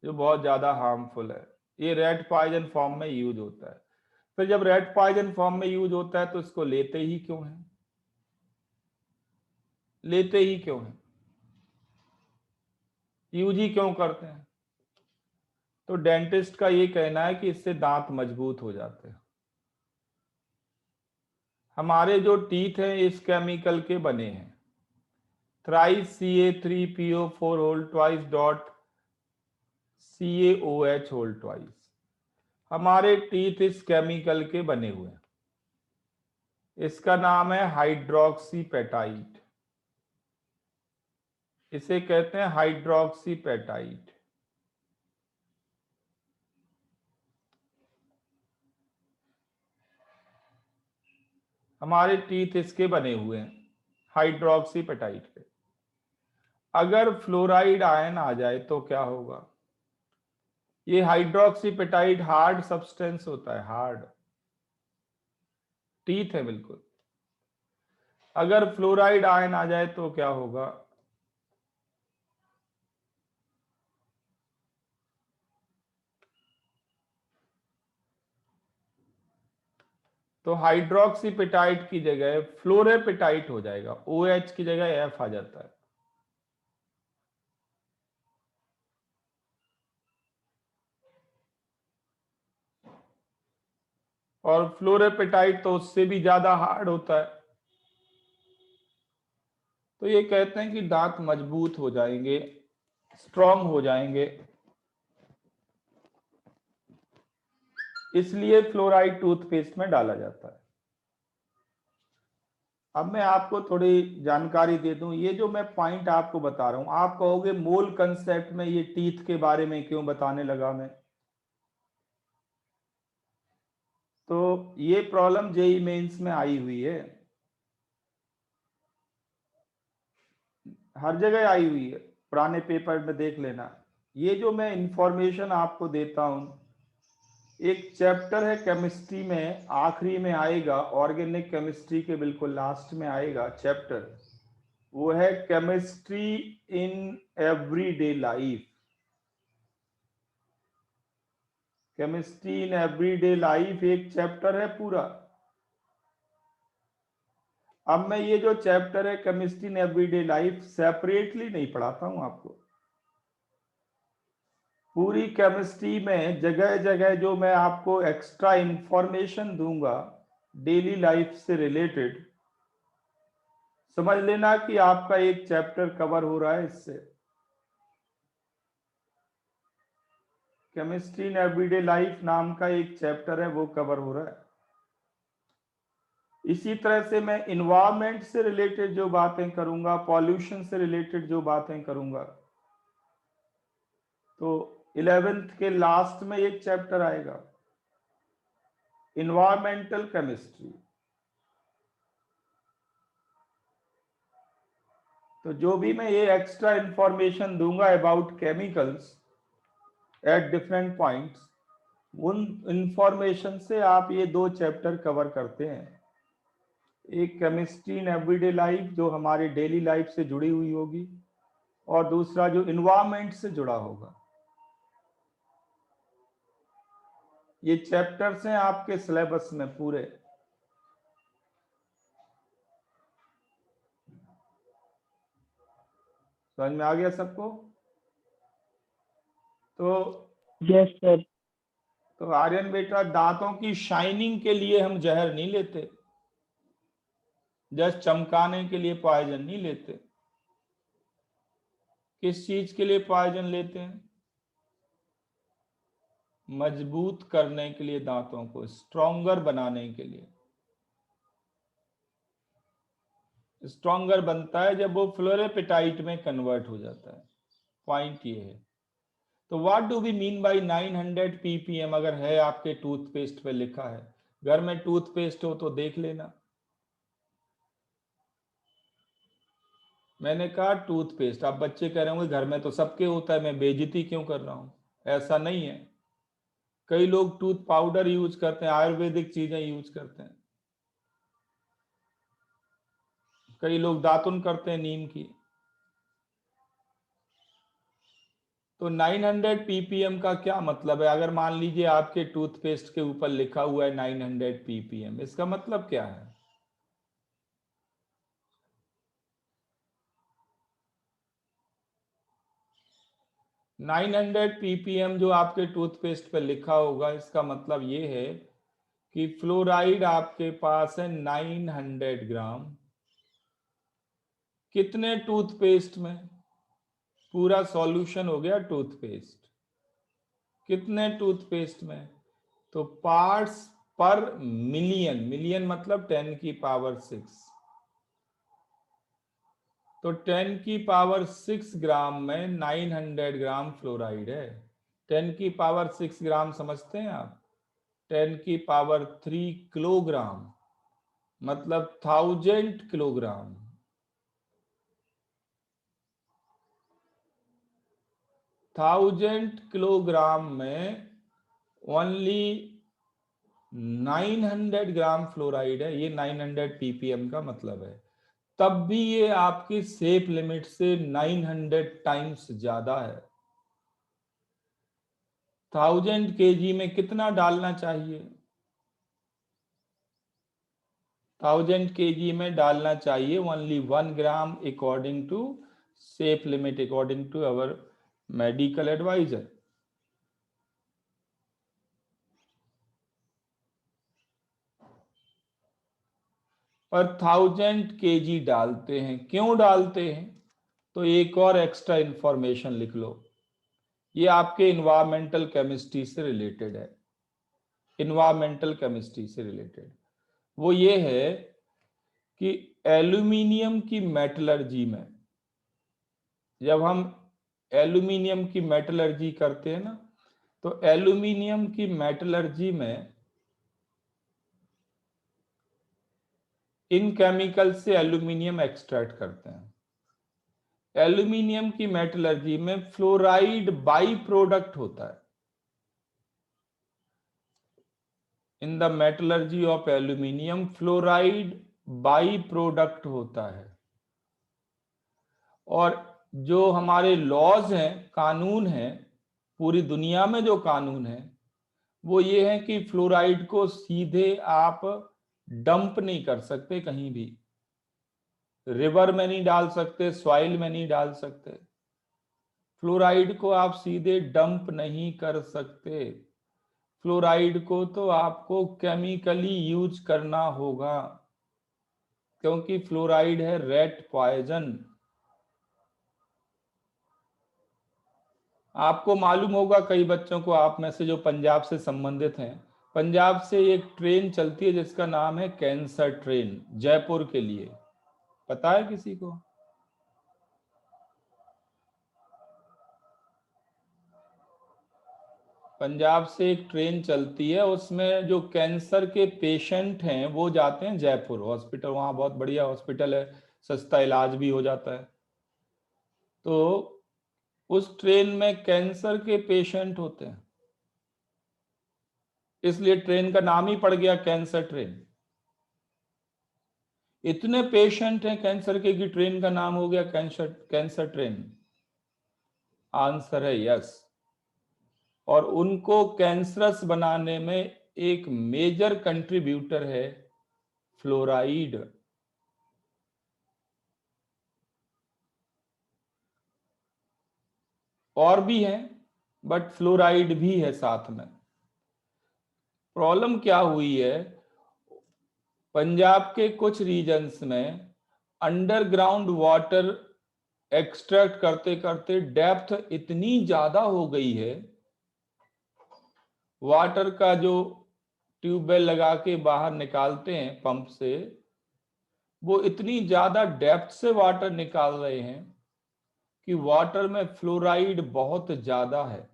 जो बहुत ज्यादा हार्मफुल है। ये रेड पॉइजन फॉर्म में यूज होता है। फिर जब रेड पॉइजन फॉर्म में यूज होता है तो इसको लेते ही क्यों है? लेते ही क्यों है? यूज ही क्यों करते हैं? तो डेंटिस्ट का ये कहना है कि इससे दांत मजबूत हो जाते हैं। हमारे जो टीथ हैं इस केमिकल के बने हैं, thrice Ca3PO4 whole twice dot CaOH whole twice. हमारे टीथ इस केमिकल के बने हुए हैं। इसका नाम है हाइड्रोक्सीपेटाइट, इसे कहते हैं हाइड्रोक्सीपेटाइट। हमारे टीथ इसके बने हुए हैं, हाइड्रोक्सीपेटाइट के। अगर फ्लोराइड आयन आ जाए तो क्या होगा? ये हाइड्रोक्सीपेटाइट हार्ड सब्सटेंस होता है, हार्ड टीथ है बिल्कुल। अगर फ्लोराइड आयन आ जाए तो क्या होगा? तो हाइड्रोक्सीपेटाइट की जगह फ्लोरेपेटाइट हो जाएगा, OH की जगह F आ जाता है। और फ्लोरेपेटाइट तो उससे भी ज्यादा हार्ड होता है। तो ये कहते हैं कि दांत मजबूत हो जाएंगे, स्ट्रांग हो जाएंगे, इसलिए फ्लोराइड टूथपेस्ट में डाला जाता है। अब मैं आपको थोड़ी जानकारी दे दूं, ये जो मैं पॉइंट आपको बता रहा हूं, आप कहोगे मोल कंसेप्ट में ये टीथ के बारे में क्यों बताने लगा मैं? तो ये प्रॉब्लम जेई मेंस में आई हुई है, हर जगह आई हुई है, पुराने पेपर में देख लेना। ये जो मैं इंफॉर्मेशन आपको देता हूं, एक चैप्टर है केमिस्ट्री में, आखिरी में आएगा, ऑर्गेनिक केमिस्ट्री के बिल्कुल लास्ट में आएगा चैप्टर, वो है chemistry in everyday life. Chemistry in everyday life एक चैप्टर है पूरा। अब मैं ये जो चैप्टर है chemistry in everyday life separately नहीं पढ़ाता हूं आपको। पूरी केमिस्ट्री में जगह जगह जो मैं आपको एक्स्ट्रा इंफॉर्मेशन दूंगा डेली लाइफ से रिलेटेड, समझ लेना कि आपका एक चैप्टर कवर हो रहा है इससे। केमिस्ट्री इन एवरीडे लाइफ नाम का एक चैप्टर है, वो कवर हो रहा है। इसी तरह से मैं इन्वायरमेंट से रिलेटेड जो बातें करूंगा, पॉल्यूशन से रिलेटेड जो बातें करूंगा, तो 11th के लास्ट में एक चैप्टर आएगा इन्वायरमेंटल केमिस्ट्री। तो जो भी मैं ये एक्स्ट्रा इंफॉर्मेशन दूंगा about chemicals at different points, उन इंफॉर्मेशन से आप ये 2 चैप्टर कवर करते हैं। एक केमिस्ट्री इन एवरीडे लाइफ जो हमारे डेली लाइफ से जुड़ी हुई होगी, और दूसरा जो इन्वायरमेंट से जुड़ा होगा। ये चैप्टर्स हैं आपके सिलेबस में पूरे। समझ में आ गया सबको? तो यस सर। तो आर्यन बेटा, दांतों की शाइनिंग के लिए हम जहर नहीं लेते, जस्ट चमकाने के लिए पॉइजन नहीं लेते। किस चीज के लिए पॉइजन लेते हैं? मजबूत करने के लिए, दांतों को स्ट्रॉन्गर बनाने के लिए। स्ट्रॉन्गर बनता है जब वो फ्लोरेपेटाइट में कन्वर्ट हो जाता है। पॉइंट ये है। तो what do we mean by 900 ppm? अगर है आपके टूथपेस्ट पे लिखा है, घर में टूथपेस्ट हो तो देख लेना। मैंने कहा टूथपेस्ट। आप बच्चे कह रहे होंगे घर में तो सबके होता है, मैं बेइज्जती क्यों कर रहा हूं? ऐसा नहीं है। कई लोग टूथ पाउडर यूज करते हैं, आयुर्वेदिक चीजें यूज करते हैं। कई लोग दातुन करते हैं नीम की। तो 900 ppm का क्या मतलब है? अगर मान लीजिए आपके टूथपेस्ट के ऊपर लिखा हुआ है 900 ppm, इसका मतलब क्या है? नाइन 900 ppm जो आपके टूथपेस्ट पर लिखा होगा, इसका मतलब ये है कि फ्लोराइड आपके पास है 900 ग्राम। कितने टूथपेस्ट में? पूरा सॉल्यूशन हो गया टूथपेस्ट। कितने टूथपेस्ट में? तो पार्ट्स पर मिलियन, मिलियन मतलब 10 की पावर 6। तो 10 की पावर 6 ग्राम में 900 ग्राम फ्लोराइड है। 10 की पावर 6 ग्राम समझते हैं आप? 10 की पावर 3 किलोग्राम मतलब 1000 किलोग्राम। 1000 किलोग्राम में ओनली 900 ग्राम फ्लोराइड है। ये 900 ppm का मतलब है। तब भी ये आपकी सेफ लिमिट से 900 टाइम्स ज्यादा है। 1000 kg में कितना डालना चाहिए? 1000 kg में डालना चाहिए only 1 gram according to safe limit, according to our medical adviser. Per 1000 kg डालते हैं। क्यों डालते हैं? तो एक और एक्स्ट्रा इंफॉर्मेशन लिख लो। ये आपके इन्वायरमेंटल केमिस्ट्री से रिलेटेड है। इन्वायरमेंटल केमिस्ट्री से रिलेटेड वो ये है कि एल्यूमिनियम की मेटलर्जी में, जब हम एल्यूमिनियम की मेटलर्जी करते हैं ना, तो एल्यूमिनियम की मेटलर्जी में इन केमिकल से एल्यूमिनियम एक्सट्रैक्ट करते हैं। एल्यूमिनियम की मेटलर्जी में फ्लोराइड बाई प्रोडक्ट होता है। In the metallurgy of aluminium fluoride by product होता है। और जो हमारे लॉज हैं, कानून हैं, पूरी दुनिया में जो कानून है वो ये है कि फ्लोराइड को सीधे आप डंप नहीं कर सकते, कहीं भी रिवर में नहीं डाल सकते, सॉइल में नहीं डाल सकते। फ्लोराइड को आप सीधे डंप नहीं कर सकते। फ्लोराइड को तो आपको केमिकली यूज करना होगा, क्योंकि फ्लोराइड है रेड पॉइजन। आपको मालूम होगा, कई बच्चों को आप में से जो पंजाब से संबंधित हैं, पंजाब से एक ट्रेन चलती है जिसका नाम है कैंसर ट्रेन, जयपुर के लिए। पता है किसी को? पंजाब से एक ट्रेन चलती है, उसमें जो कैंसर के पेशेंट हैं वो जाते हैं जयपुर हॉस्पिटल। वहाँ बहुत बढ़िया हॉस्पिटल है, सस्ता इलाज भी हो जाता है। तो उस ट्रेन में कैंसर के पेशेंट होते हैं, इसलिए ट्रेन का नाम ही पड़ गया कैंसर ट्रेन। इतने पेशेंट हैं कैंसर के कि ट्रेन का नाम हो गया कैंसर ट्रेन। आंसर है यस। और उनको कैंसरस बनाने में एक मेजर कंट्रीब्यूटर है फ्लोराइड। और भी हैं, बट फ्लोराइड भी है साथ में। प्रॉब्लम क्या हुई है, पंजाब के कुछ रीजन्स में अंडरग्राउंड वाटर एक्सट्रैक्ट करते करते डेप्थ इतनी ज्यादा हो गई है, वाटर का जो ट्यूबवेल लगा के बाहर निकालते हैं पंप से, वो इतनी ज्यादा डेप्थ से वाटर निकाल रहे हैं कि वाटर में फ्लोराइड बहुत ज्यादा है।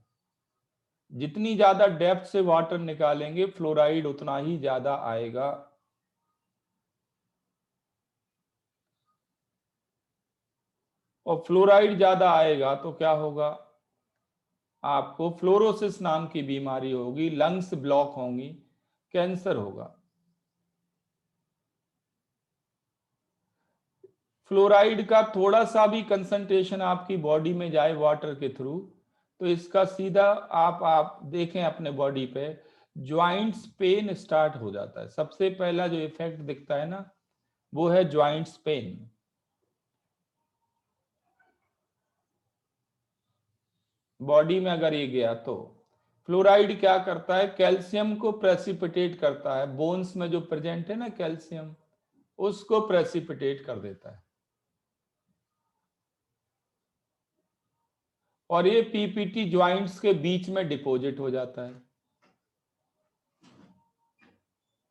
जितनी ज्यादा डेप्थ से वाटर निकालेंगे फ्लोराइड उतना ही ज्यादा आएगा। और फ्लोराइड ज्यादा आएगा तो क्या होगा, आपको फ्लोरोसिस नाम की बीमारी होगी, लंग्स ब्लॉक होंगी, कैंसर होगा। फ्लोराइड का थोड़ा सा भी कंसंट्रेशन आपकी बॉडी में जाए वाटर के थ्रू, तो इसका सीधा आप देखें अपने बॉडी पे, ज्वाइंट्स पेन स्टार्ट हो जाता है। सबसे पहला जो इफेक्ट दिखता है ना, वो है ज्वाइंट्स पेन। बॉडी में अगर ये गया तो फ्लोराइड क्या करता है, कैल्शियम को प्रेसिपिटेट करता है। बोन्स में जो प्रेजेंट है ना कैल्शियम, उसको प्रेसिपिटेट कर देता है। और ये पीपीटी ज्वाइंट्स के बीच में डिपॉजिट हो जाता है।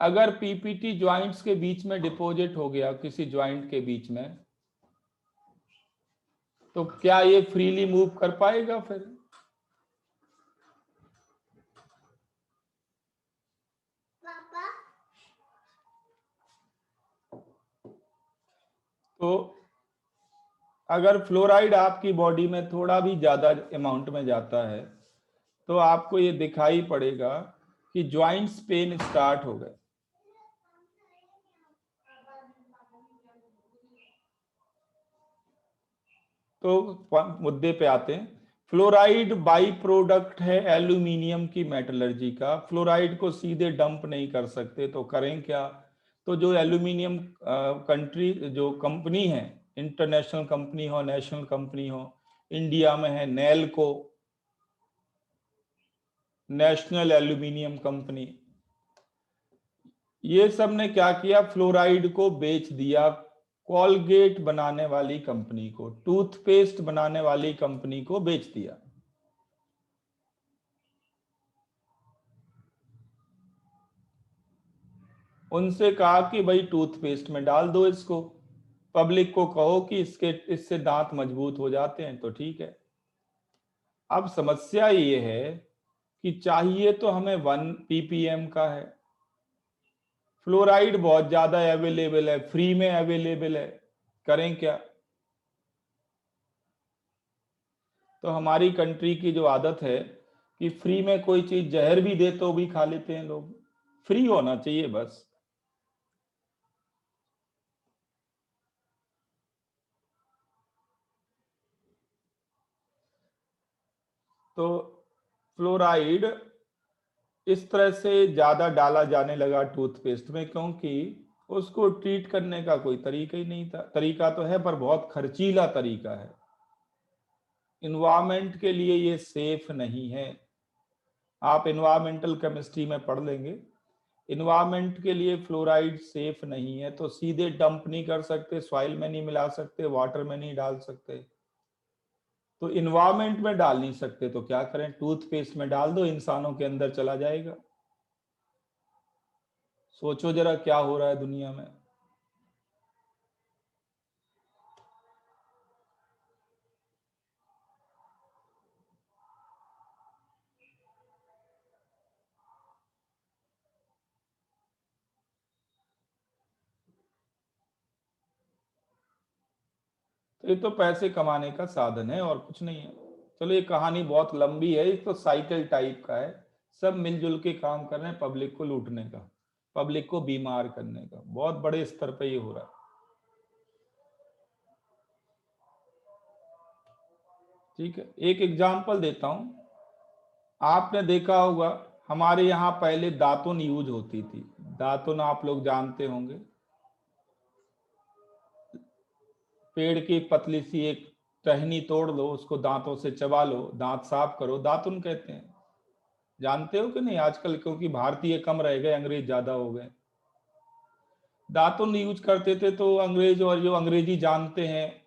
अगर पीपीटी ज्वाइंट्स के बीच में डिपॉजिट हो गया किसी ज्वाइंट के बीच में, तो क्या ये फ्रीली मूव कर पाएगा फिर? तो अगर फ्लोराइड आपकी बॉडी में थोड़ा भी ज्यादा अमाउंट में जाता है तो आपको ये दिखाई पड़ेगा कि ज्वाइंट्स पेन स्टार्ट हो गए। तो मुद्दे पे आते हैं। फ्लोराइड बाई प्रोडक्ट है एल्यूमिनियम की मेटलर्जी का। फ्लोराइड को सीधे डंप नहीं कर सकते, तो करें क्या? तो जो एल्यूमिनियम कंट्री जो कंपनी है, इंटरनेशनल कंपनी हो, नेशनल कंपनी हो, इंडिया में है नेल्को, नेशनल एल्यूमिनियम कंपनी, ये सब ने क्या किया, फ्लोराइड को बेच दिया कोलगेट बनाने वाली कंपनी को, टूथपेस्ट बनाने वाली कंपनी को बेच दिया। उनसे कहा कि भाई टूथपेस्ट में डाल दो इसको, पब्लिक को कहो कि इससे दांत मजबूत हो जाते हैं, तो ठीक है। अब समस्या ये है कि चाहिए तो हमें 1 ppm का है, फ्लोराइड बहुत ज्यादा अवेलेबल है, फ्री में अवेलेबल है, करें क्या? तो हमारी कंट्री की जो आदत है कि फ्री में कोई चीज जहर भी दे तो भी खा लेते हैं लोग, फ्री होना चाहिए बस। तो फ्लोराइड इस तरह से ज्यादा डाला जाने लगा टूथपेस्ट में, क्योंकि उसको ट्रीट करने का कोई तरीका ही नहीं था। तरीका तो है पर बहुत खर्चीला तरीका है, इन्वायरमेंट के लिए ये सेफ नहीं है। आप इन्वायरमेंटल केमिस्ट्री में पढ़ लेंगे, इन्वायरमेंट के लिए फ्लोराइड सेफ नहीं है। तो सीधे डंप नहीं कर सकते, सॉइल में नहीं मिला सकते, वाटर में नहीं डाल सकते, तो इन्वायरमेंट में डाल नहीं सकते, तो क्या करें, टूथपेस्ट में डाल दो, इंसानों के अंदर चला जाएगा। सोचो जरा क्या हो रहा है दुनिया में। तो ये तो पैसे कमाने का साधन है और कुछ नहीं है। चलो ये कहानी बहुत लंबी है, ये तो साइकिल टाइप का है, सब मिलजुल के काम कर रहे हैं पब्लिक को लूटने का, पब्लिक को बीमार करने का, बहुत बड़े स्तर पे ये हो रहा है। ठीक है, एक एग्जांपल देता हूं। आपने देखा होगा हमारे यहाँ पहले दातुन यूज होती थी, दातुन आप लोग जानते होंगे, पेड़ की पतली सी एक टहनी तोड़ लो, उसको दांतों से चबा लो, दांत साफ करो, दातुन कहते हैं। जानते हो कि नहीं? आजकल क्योंकि भारतीय कम रह गए, अंग्रेज ज्यादा हो गए। दातुन यूज करते थे तो अंग्रेज, और जो अंग्रेजी जानते हैं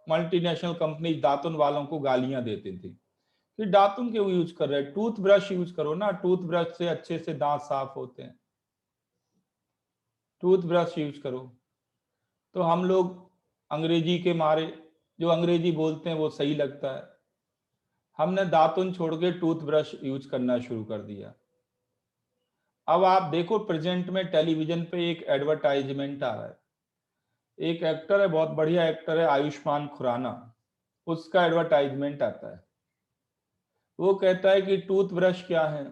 मल्टीनेशनल कंपनी, दातुन वालों को गालियां देती थी कि दातुन क्यों यूज कर रहे हैं, टूथब्रश यूज करो ना, टूथब्रश से अच्छे से दांत साफ होते हैं, टूथब्रश यूज करो। तो हम लोग अंग्रेजी के मारे, जो अंग्रेजी बोलते हैं वो सही लगता है, हमने दातुन छोड़ के टूथब्रश यूज करना शुरू कर दिया। अब आप देखो प्रेजेंट में टेलीविजन पे एक एडवर्टाइजमेंट आ रहा है, एक एक्टर है, बहुत बढ़िया एक्टर है, आयुष्मान खुराना, उसका एडवर्टाइजमेंट आता है। वो कहता है कि टूथब्रश क्या है,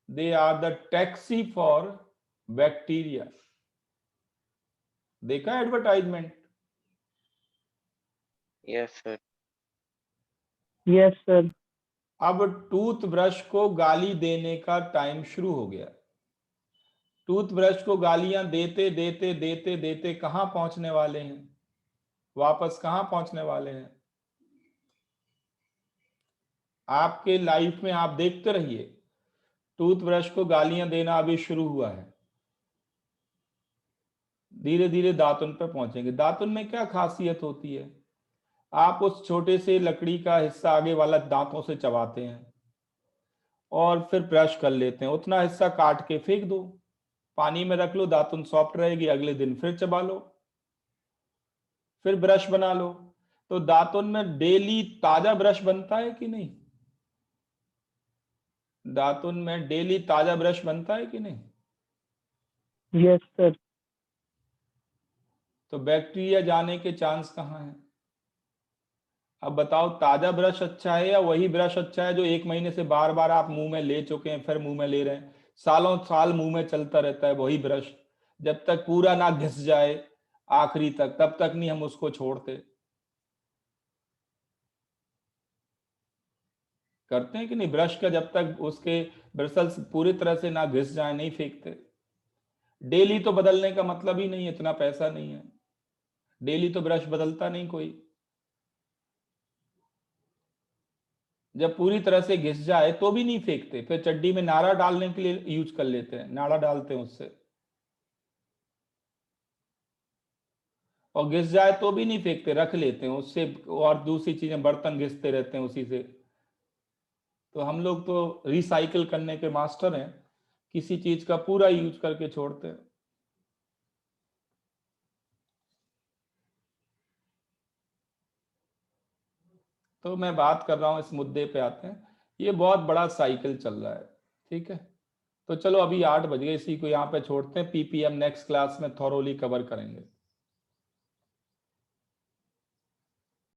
they are the taxi for bacteria. देखा advertisement? Yes, sir. Yes sir. अब टूथब्रश को गाली देने का टाइम शुरू हो गया। टूथब्रश को गालियां देते देते देते देते कहां पहुंचने वाले हैं, वापस कहां पहुंचने वाले हैं? आपके लाइफ में आप देखते रहिए, टूथब्रश को गालियां देना अभी शुरू हुआ है, धीरे धीरे दातुन पे पहुंचेंगे। दातुन में क्या खासियत होती है, आप उस छोटे से लकड़ी का हिस्सा आगे वाला दांतों से चबाते हैं और फिर ब्रश कर लेते हैं, उतना हिस्सा काट के फेंक दो, पानी में रख लो, दातुन सॉफ्ट रहेगी, अगले दिन फिर चबा लो, फिर ब्रश बना लो। तो दातुन में डेली ताजा ब्रश बनता है कि नहीं? दातुन में डेली ताजा ब्रश बनता है कि नहीं? Yes sir. तो बैक्टीरिया जाने के चांस कहाँ हैं? अब बताओ, ताजा ब्रश अच्छा है या वही ब्रश अच्छा है जो 1 महीने से बार बार आप मुंह में ले चुके हैं, फिर मुंह में ले रहे हैं, सालों साल मुंह में चलता रहता है वही ब्रश, जब तक पूरा ना घिस जाए आखिरी तक, तब तक नहीं हम उसको छोड़ते। करते हैं कि नहीं? ब्रश का जब तक उसके ब्रिसल्स पूरी तरह से ना घिस जाए नहीं फेंकते। डेली तो बदलने का मतलब ही नहीं है, इतना पैसा नहीं है, डेली तो ब्रश बदलता नहीं कोई। जब पूरी तरह से घिस जाए तो भी नहीं फेंकते, फिर चड्डी में नाड़ा डालने के लिए यूज कर लेते हैं, नाड़ा डालते हैं उससे, और घिस जाए तो भी नहीं फेंकते, रख लेते हैं उससे, और दूसरी चीजें बर्तन घिसते रहते हैं उसी से। तो हम लोग तो रिसाइकिल करने के मास्टर हैं, किसी चीज का पूरा यूज करके छोड़ते हैं। तो मैं बात कर रहा हूं, इस मुद्दे पे आते हैं, ये बहुत बड़ा साइकिल चल रहा है। ठीक है, तो चलो अभी 8 बज गए, इसी को यहाँ पे छोड़ते हैं, पीपीएम नेक्स्ट क्लास में थॉरोली कवर करेंगे।